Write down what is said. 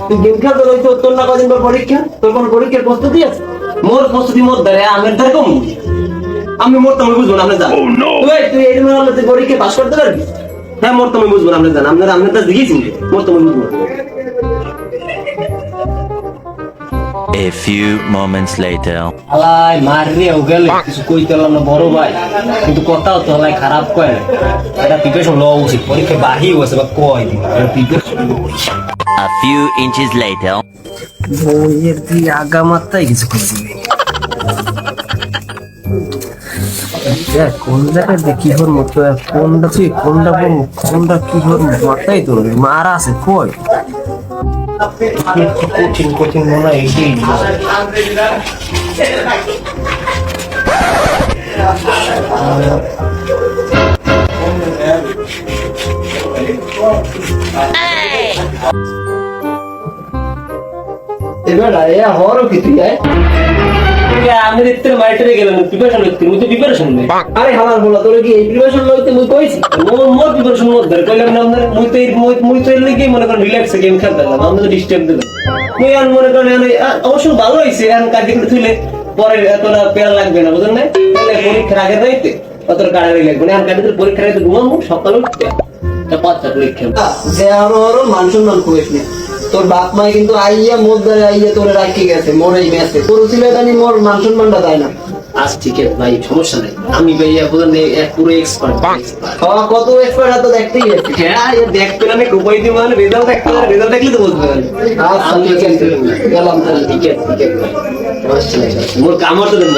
তুই গেম খেলতে রয়েছে তোর না কদিন পর পরীক্ষা, তোর কোন পরীক্ষার প্রস্তুতি আছে? মোর প্রস্তুতি মোর দ্বারে আমের দ্বারে কম, আমি মোর তুমি বুঝবো না আপনি জান। তুই এই হলে তুই পরীক্ষা পাস করতে পারবি? হ্যাঁ মোর তুমি বুঝবো না আপনি জান, আপনার আপনার কাছে দিয়েছি মোর তুমি বুঝবো। A few moments later. আলাই মাররে ও গেল কিছু কইতে পারলাম না বড় ভাই, কিন্তু কথাও তো আলাই খারাপ কয়। এটা প্রিপারেশন লওয়া উচিত, পরীক্ষা বাহি হয়েছে বা কয় দিন preparation. A few inches later. বইয়ের কি আগা মাত্রায় কিছু করে দিবে। কোন জায়গায় দেখি ওর মতো কোনটা তুই কোনটা বলবো কোনটা কি ওর মাথায় তোর মারা আছে কই কঠিন কঠিন মনে হয় এটাই এবার হরও কি তুই আমি দেখতে মাইটারে গেলাম প্রিপারেশন লইতে মুই তো প্রিপারেশন নেই। আরে হালাল বলা তোর কি এই প্রিপারেশন লইতে মুই কইছি মোর প্রিপারেশন মোর ধরে কইলাম না আমরা মুই তো এর লাগি মনে করেন রিল্যাক্সে গেম খেলতাম, আমরা তো ডিস্টার্ব দিলাম। মুই আর মনে করেন অবশ্য ভালো হইছে এখন কাজ করতে থইলে পরে এতটা পেয়ার লাগবে না বুঝেন না, তাহলে পরীক্ষার আগে রাইতে অতটা কাড়াই লাগবে না। এখন কাজ পরীক্ষার রাইতে ঘুমাবো সকালে উঠতে তা 5টা পরীক্ষা যে আরো মান সম্মান কইছি। তোর বাপ মাই কিন্তু আইয়া মোর দ্বারে আইয়া তোরে রাখি গেছে মোর এই ম্যাচে তোর ছিল জানি মোর মান সম্মানটা দেয় না। আজ ঠিক আছে ভাই সমস্যা নাই, আমি ভাইয়া বলেন পুরো এক্সপার্ট। কত এক্সপার্ট তো দেখতেই গেছে। হ্যাঁ দেখতে না কোপাই দিয়ে মানে রেজাল্ট দেখতে পারে, রেজাল্ট দেখলে তো বুঝতে পারবে। আমি গেলাম তাহলে ঠিক আছে ঠিক আছে মোর কামড় তো দেন